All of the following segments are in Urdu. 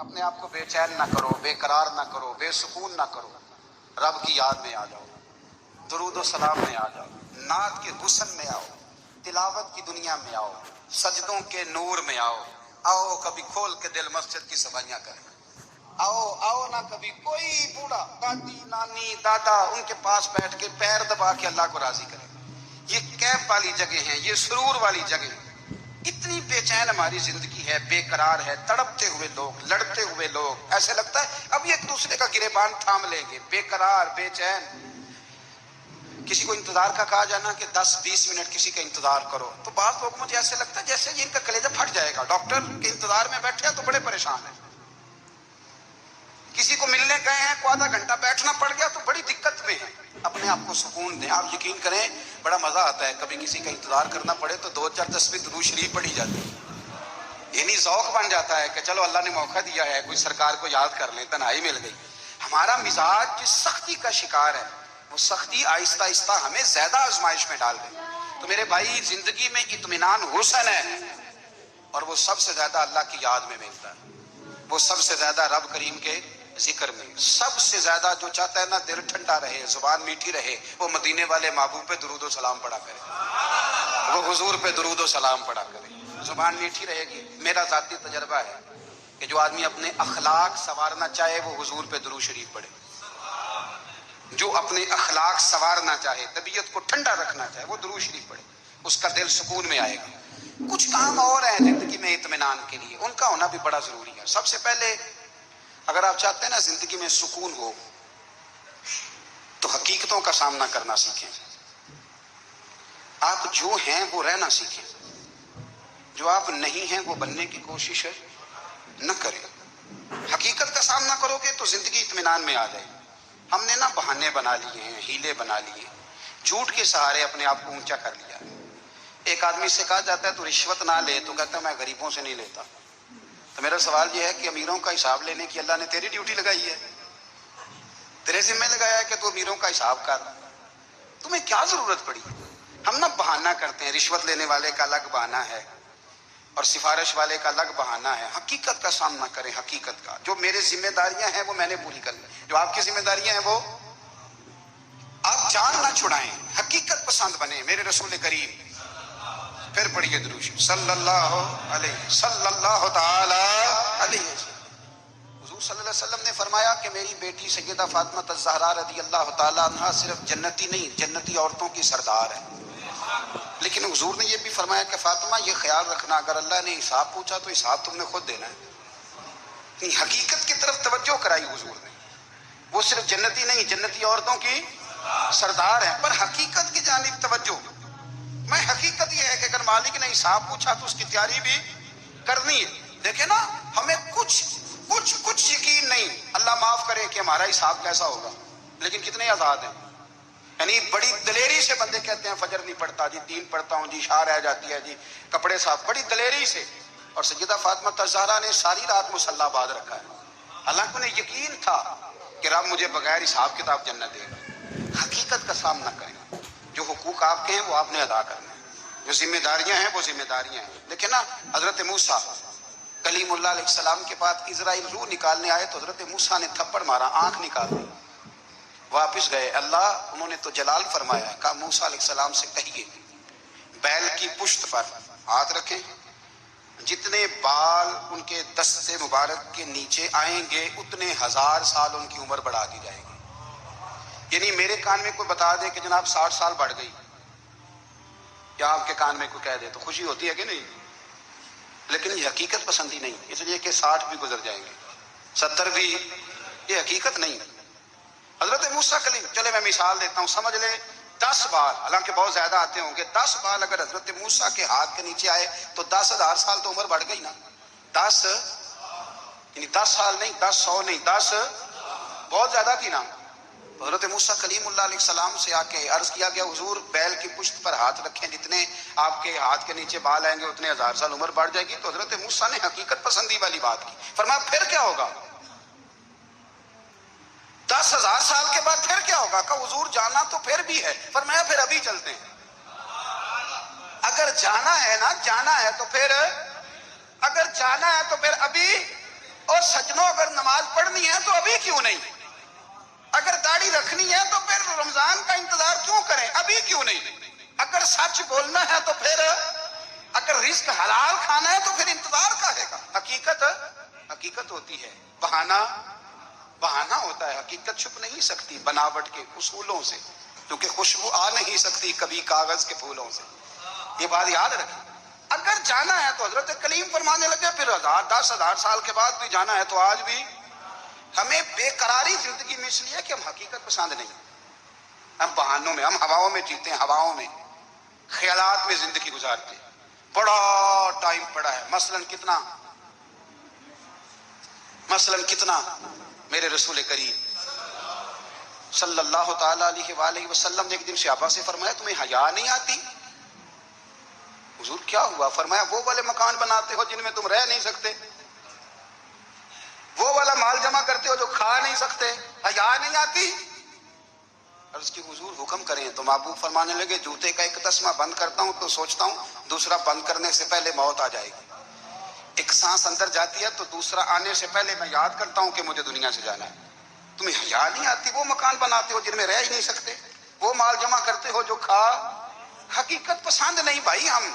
اپنے آپ کو بے چین نہ کرو، بے قرار نہ کرو، بے سکون نہ کرو، رب کی یاد میں آ جاؤ، درود و سلام میں آ جاؤ، نعت کے حسن میں آؤ، تلاوت کی دنیا میں آؤ، سجدوں کے نور میں آؤ۔ آؤ کبھی کھول کے دل مسجد کی صفائیاں کریں، آؤ آؤ نہ کبھی کوئی بوڑھا، دادی، نانی، دادا ان کے پاس بیٹھ کے پیر دبا کے اللہ کو راضی کریں۔ یہ کیف والی جگہ ہیں، یہ سرور والی جگہ ہیں۔ اتنی بے چین ہماری زندگی ہے، بے قرار ہے، تڑپتے ہوئے لوگ، لڑتے ہوئے لوگ، ایسے لگتا ہے اب ایک دوسرے کا گریبان تھام لیں گے، بے قرار، بے چین۔ کسی کو انتظار کا کہا جانا کہ 10-20 منٹ کسی کا انتظار کرو، تو بعض لوگ مجھے ایسے لگتا ہے جیسے ان کا کلیجہ پھٹ جائے گا، ڈاکٹر کے انتظار میں بیٹھے ہیں تو بڑے پریشان ہیں۔ کسی کو ملنے گئے ہیں کو آدھا گھنٹہ بیٹھنا پڑ گیا تو بڑی دقت میں ہے۔ اپنے آپ کو سکون دیں۔ آپ یقین کریں بڑا مزہ آتا ہے، کبھی کسی کا انتظار کرنا پڑے تو 2-4 تسبیح درود شریف پڑھی جاتی ہے، یعنی ذوق بن جاتا ہے کہ چلو اللہ نے موقع دیا ہے، کوئی سرکار کو یاد کر لیں، تنہائی مل گئی۔ ہمارا مزاج جس سختی کا شکار ہے، وہ سختی آہستہ آہستہ ہمیں زیادہ آزمائش میں ڈال گئی۔ تو میرے بھائی، زندگی میں اطمینان حسن ہے، اور وہ سب سے زیادہ اللہ کی یاد میں ملتا ہے، وہ سب سے زیادہ رب کریم کے ذکر میں۔ سب سے زیادہ جو چاہتا ہے نا دل ٹھنڈا رہے، زبان میٹھی رہے، وہ مدینے والے محبوب پہ درود و سلام پڑھا کرے، وہ حضور پہ درود و سلام پڑھا کرے، زبان میٹھی رہے گی۔ میرا ذاتی تجربہ ہے کہ جو آدمی اپنے اخلاق سنوارنا چاہے وہ حضور پہ درود شریف پڑھے، جو اپنے اخلاق سنوارنا چاہے، طبیعت کو ٹھنڈا رکھنا چاہے، وہ درود شریف پڑھے، اس کا دل سکون میں آئے گا۔ کچھ کام اور ہیں زندگی میں اطمینان کے لیے، ان کا ہونا بھی بڑا ضروری ہے۔ سب سے پہلے اگر آپ چاہتے ہیں نا زندگی میں سکون ہو تو حقیقتوں کا سامنا کرنا سیکھیں۔ آپ جو ہیں وہ رہنا سیکھیں، جو آپ نہیں ہیں وہ بننے کی کوشش نہ کریں۔ حقیقت کا سامنا کرو گے تو زندگی اطمینان میں آ جائے۔ ہم نے نا بہانے بنا لیے ہیں، ہیلے بنا لیے، جھوٹ کے سہارے اپنے آپ کو اونچا کر لیا۔ ایک آدمی سے کہا جاتا ہے تو رشوت نہ لے، تو کہتا ہے میں غریبوں سے نہیں لیتا۔ تو میرا سوال یہ ہے کہ امیروں کا حساب لینے کی اللہ نے تیری ڈیوٹی لگائی ہے، تیرے ذمہ لگایا ہے کہ تو امیروں کا حساب کر، تمہیں کیا ضرورت پڑی؟ ہم نا بہانہ کرتے ہیں، رشوت لینے والے کا الگ بہانہ ہے اور سفارش والے کا الگ بہانہ ہے۔ حقیقت کا سامنا کریں، حقیقت کا۔ جو میرے ذمہ داریاں ہیں وہ میں نے پوری کرنی، جو آپ کی ذمہ داریاں ہیں وہ آپ جان نہ چھڑائیں، حقیقت پسند بنیں۔ میرے رسول کریم، پھر پڑھیے درود شریف، صلی اللہ تعالی علیہ وسلم۔ حضور صلی اللہ علیہ وسلم نے فرمایا کہ میری بیٹی سیدہ فاطمہ الزہرا رضی اللہ تعالی عنہا صرف جنتی نہیں، جنتی عورتوں کی سردار ہے۔ لیکن حضور نے یہ بھی فرمایا کہ فاطمہ یہ خیال رکھنا اگر اللہ نے حساب پوچھا تو حساب تم نے خود دینا ہے۔ حقیقت کی طرف توجہ کرائی حضور نے، وہ صرف جنتی نہیں، جنتی عورتوں کی سردار ہیں، پر حقیقت کی جانب توجہ۔ میں حقیقت یہ ہے کہ اگر مالک نے حساب پوچھا تو اس کی تیاری بھی کرنی ہے۔ دیکھیں نا، ہمیں کچھ یقین نہیں، اللہ معاف کرے کہ ہمارا حساب کیسا ہوگا، لیکن کتنے آزاد ہیں۔ یعنی بڑی دلیری سے بندے کہتے ہیں فجر نہیں پڑھتا جی، 3 پڑھتا ہوں جی، شاہ رہ جاتی ہے جی، کپڑے صاف، بڑی دلیری سے۔ اور سیدہ فاطمہ الزہرا نے ساری رات مصلی باندھ رکھا ہے، حالانکہ انہیں یقین تھا کہ رب مجھے بغیر حساب کتاب جنت دے گا۔ حقیقت کا سامنا کریں، جو حقوق آپ کے ہیں وہ آپ نے ادا کرنا ہے، جو ذمہ داریاں ہیں وہ ذمہ داریاں ہیں۔ دیکھیں نا، حضرت موسیٰ کلیم اللہ علیہ السلام کے پاس اسرائیل روح نکالنے آئے تو حضرت موسیٰ نے تھپڑ مارا، آنکھ نکال دی، واپس گئے۔ اللہ انہوں نے تو جلال فرمایا، کہا موسیٰ علیہ السلام سے کہیے بیل کی پشت پر ہاتھ رکھیں، جتنے بال ان کے دستے مبارک کے نیچے آئیں گے اتنے 1000 سال ان کی عمر بڑھا دی جائے گی۔ یعنی میرے کان میں کوئی بتا دے کہ جناب 60 سال بڑھ گئی، یا آپ کے کان میں کوئی کہہ دے تو خوشی ہوتی ہے کہ نہیں؟ لیکن یہ حقیقت پسندی نہیں، اس لیے کہ 60 بھی گزر جائیں گے، 70 بھی، یہ حقیقت نہیں۔ حضرت موسیٰ کلیم، چلے میں مثال دیتا ہوں، سمجھ لیں 10 بال، حالانکہ بہت زیادہ آتے ہوں گے، 10 بال اگر حضرت موسیٰ کے ہاتھ کے نیچے آئے تو 10,000 سال تو عمر بڑھ گئی نا۔ 10 یعنی 10 سال نہیں، 10 100 نہیں، 10 بہت زیادہ تھی نا۔ حضرت موسیٰ کلیم اللہ علیہ السلام سے آ کے عرض کیا گیا حضور بیل کی پشت پر ہاتھ رکھیں، جتنے آپ کے ہاتھ کے نیچے بال آئیں گے اتنے 1000 سال عمر بڑھ جائے گی۔ تو حضرت موسیٰ نے حقیقت پسندی والی بات کی، فرمایا پھر کیا ہوگا؟ 10,000 سال کے بعد پھر کیا ہوگا؟ کہا حضور جانا تو پھر بھی ہے، فرمایا پھر ابھی چلتے ہیں۔ اگر جانا ہے نا، جانا ہے تو پھر، اگر جانا ہے تو پھر ابھی اور سجنوں اگر نماز پڑھنی ہے تو ابھی کیوں نہیں؟ اگر داڑھی رکھنی ہے تو پھر رمضان کا انتظار کیوں کریں؟ ابھی کیوں نہیں؟ اگر سچ بولنا ہے تو پھر، اگر رزق حلال کھانا ہے تو پھر انتظار کاہے کا؟ حقیقت ہوتی ہے، بہانہ ہوتا ہے، حقیقت چھپ نہیں سکتی بناوٹ کے اصولوں سے، کیونکہ خوشبو آ نہیں سکتی کبھی کاغذ کے پھولوں سے۔ یہ بات یاد رکھیں۔ اگر جانا ہے تو حضرت کلیم فرمانے لگے پھر 10,000 سال کے بعد بھی جانا ہے تو آج بھی ہمیں بے قراری زندگی میں اس لیے کہ ہم حقیقت پسند نہیں، ہم بہانوں میں، ہم ہواؤں میں جیتے ہیں، ہواؤں میں، خیالات میں زندگی گزارتے ہیں۔ بڑا ٹائم پڑا ہے، مثلاً کتنا میرے رسول کریم صلی اللہ تعالی علیہ وآلہ وسلم نے ایک دن صحابہ سے فرمایا تمہیں حیا نہیں آتی؟ حضور کیا ہوا؟ فرمایا وہ والے مکان بناتے ہو جن میں تم رہ نہیں سکتے، وہ والا مال جمع کرتے ہو جو کھا نہیں سکتے، حیا نہیں آتی؟ عرض کی حضور حکم کریں تو محبوب فرمانے لگے جوتے کا ایک تسمہ بند کرتا ہوں تو سوچتا ہوں دوسرا بند کرنے سے پہلے موت آ جائے گی، ایک سانس اندر جاتی ہے تو دوسرا آنے سے پہلے میں یاد کرتا ہوں کہ مجھے دنیا سے جانا ہے۔ تمہیں حیا نہیں آتی؟ وہ مکان بناتے ہو جن میں رہ ہی نہیں سکتے، وہ مال جمع کرتے ہو جو کھا، حقیقت پسند نہیں بھائی ہم۔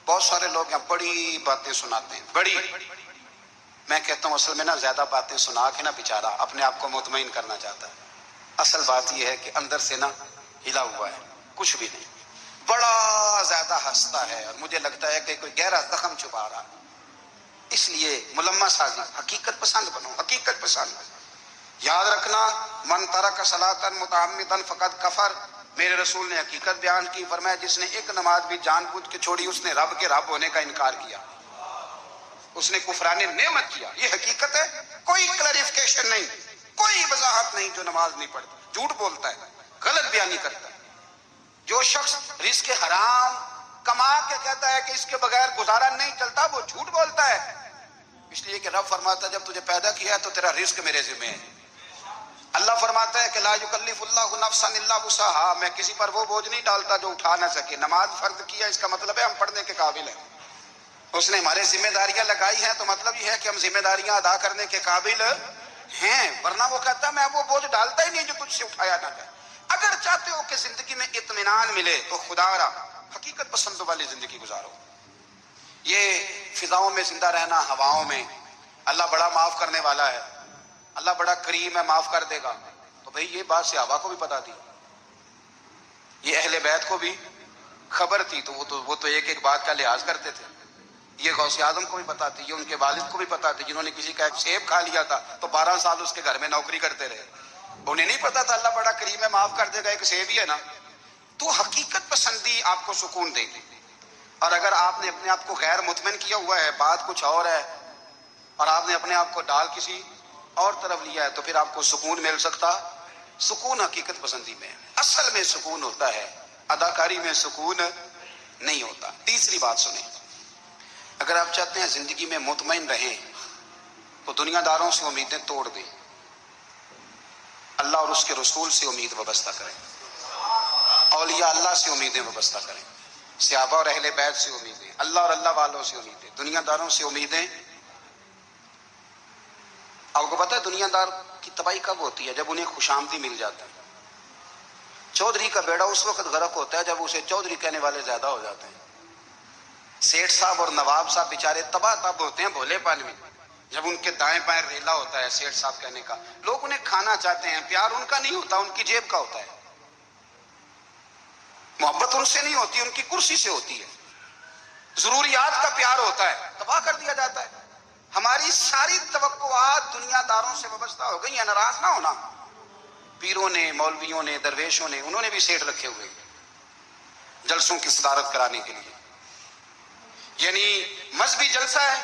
بہت سارے لوگ یہاں بڑی باتیں سناتے ہیں، بڑی، میں کہتا ہوں اصل میں نا زیادہ باتیں سنا کے نا بیچارہ اپنے آپ کو مطمئن کرنا چاہتا ہے، اصل بات یہ ہے کہ اندر سے نا ہلا ہوا ہے، کچھ بھی نہیں، بڑا زیادہ ہنستا ہے اور مجھے لگتا ہے کہ کوئی گہرا زخم چھپا رہا ہے۔ اس لیے ملمہ سازی، حقیقت پسند بنو، حقیقت پسند۔ یاد رکھنا من ترک صلاۃ متعمدا فقد کفر، میرے رسول نے حقیقت بیان کی، فرمایا جس نے ایک نماز بھی جان بوجھ کے چھوڑی اس نے رب کے رب ہونے کا انکار کیا، اس نے کفران نعمت کیا۔ یہ حقیقت ہے، کوئی کلیریفیکیشن نہیں، کوئی وضاحت نہیں۔ جو نماز نہیں پڑھتا جھوٹ بولتا ہے، غلط بیانی کرتا ہے۔ جو شخص رزق حرام کما کے کہتا ہے کہ اس کے بغیر گزارا نہیں چلتا، وہ جھوٹ بولتا ہے، اس لیے کہ رب فرماتا ہے جب تجھے پیدا کیا ہے تو تیرا رزق میرے ذمہ ہے۔ اللہ فرماتا ہے کہ لا یکلف اللہ نفسا الا وسعها، میں کسی پر وہ بوجھ نہیں ڈالتا جو اٹھا نہ سکے۔ نماز فرض کیا اس کا مطلب ہے ہم پڑھنے کے قابل ہیں، اس نے ہمارے ذمہ داریاں لگائی ہیں تو مطلب یہ ہے کہ ہم ذمہ داریاں ادا کرنے کے قابل ہیں، ورنہ وہ کہتا ہے میں وہ بوجھ ڈالتا ہی نہیں جو تجھ سے اٹھایا نہ جائے۔ اگر چاہتے ہو کہ زندگی میں اطمینان ملے تو خدا را حقیقت پسند والی زندگی گزارو۔ یہ فضاؤں میں زندہ رہنا، ہواؤں میں، اللہ بڑا معاف کرنے والا ہے، اللہ بڑا کریم ہے، معاف کر دے گا، تو بھئی یہ بات صحابہ کو بھی پتا تھی، یہ اہل بیت کو بھی خبر تھی، تو وہ تو ایک ایک بات کا لحاظ کرتے تھے۔ یہ غوث اعظم کو بھی پتا تھی، یہ ان کے والد کو بھی پتا تھی، جنہوں نے کسی کا ایک سیب کھا لیا تھا تو 12 سال اس کے گھر میں نوکری کرتے رہے، انہیں نہیں پتا تھا اللہ بڑا کریم ہے، معاف کر دے گا، ایک سیب ہی ہے نا۔ تو حقیقت پسندی آپ کو سکون دے گی، اور اگر آپ نے اپنے آپ کو غیر مطمئن کیا ہوا ہے، بات کچھ اور ہے، اور آپ نے اپنے آپ کو ڈال کسی اور طرف لیا ہے، تو پھر آپ کو سکون مل سکتا، سکون حقیقت پسندی میں، اصل میں سکون ہوتا ہے، اداکاری میں سکون نہیں ہوتا۔ تیسری بات سنیں، اگر آپ چاہتے ہیں زندگی میں مطمئن رہیں تو دنیا داروں سے امیدیں توڑ دیں، اللہ اور اس کے رسول سے امید وابستہ کریں، اولیاء اللہ سے امیدیں وابستہ کریں، صحابہ اور اہل بیت سے امیدیں، اللہ اور اللہ والوں سے امیدیں، دنیا داروں سے امیدیں۔ آپ کو پتہ ہے دنیا دار کی تباہی کب ہوتی ہے؟ جب انہیں خوشامدی مل جاتا ہے۔ چودھری کا بیڑا اس وقت غرق ہوتا ہے جب اسے چودھری کہنے والے زیادہ ہو جاتے ہیں۔ سیٹھ صاحب اور نواب صاحب بیچارے تباہ تب ہوتے ہیں بھولے پن میں، جب ان کے دائیں بائیں ریلا ہوتا ہے سیٹھ صاحب کہنے کا، لوگ انہیں کھانا چاہتے ہیں، پیار ان کا نہیں ہوتا، ان کی جیب کا ہوتا ہے، محبت ان سے نہیں ہوتی، ان کی کرسی سے ہوتی ہے، ضروریات کا پیار ہوتا ہے، تباہ کر دیا جاتا ہے۔ ہماری ساری توقعات دنیا داروں سے وابستہ ہو گئی ہیں، ناراض نہ ہونا۔ پیروں نے، مولویوں نے، درویشوں نے، انہوں نے بھی سیٹ رکھے ہوئے جلسوں کی صدارت کرانے کے لیے، یعنی مذہبی جلسہ ہے،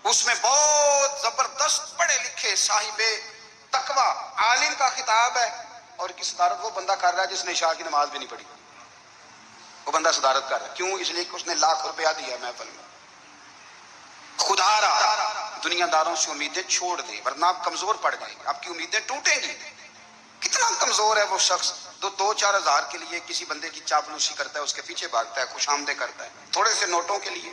اس میں بہت زبردست پڑھے لکھے صاحب تقوی عالم کا خطاب ہے، اور کی صدارت وہ بندہ کر رہا ہے جس نے عشاء کی نماز بھی نہیں پڑھی، وہ بندہ صدارت کر رہا ہے، کیوں؟ اس لیے کہ اس نے لاکھ روپیہ دیا محفل میں۔ خدا را دنیا داروں سے امیدیں چھوڑ دیں ورنہ آپ کمزور پڑ جائیں گے، آپ کی امیدیں ٹوٹیں گی۔ کتنا کمزور ہے وہ شخص جو 2-4 ہزار کے لیے کسی بندے کی چاپلوسی کرتا ہے، اس کے پیچھے بھاگتا ہے، خوش آمدیں کرتا ہے، تھوڑے سے نوٹوں کے لیے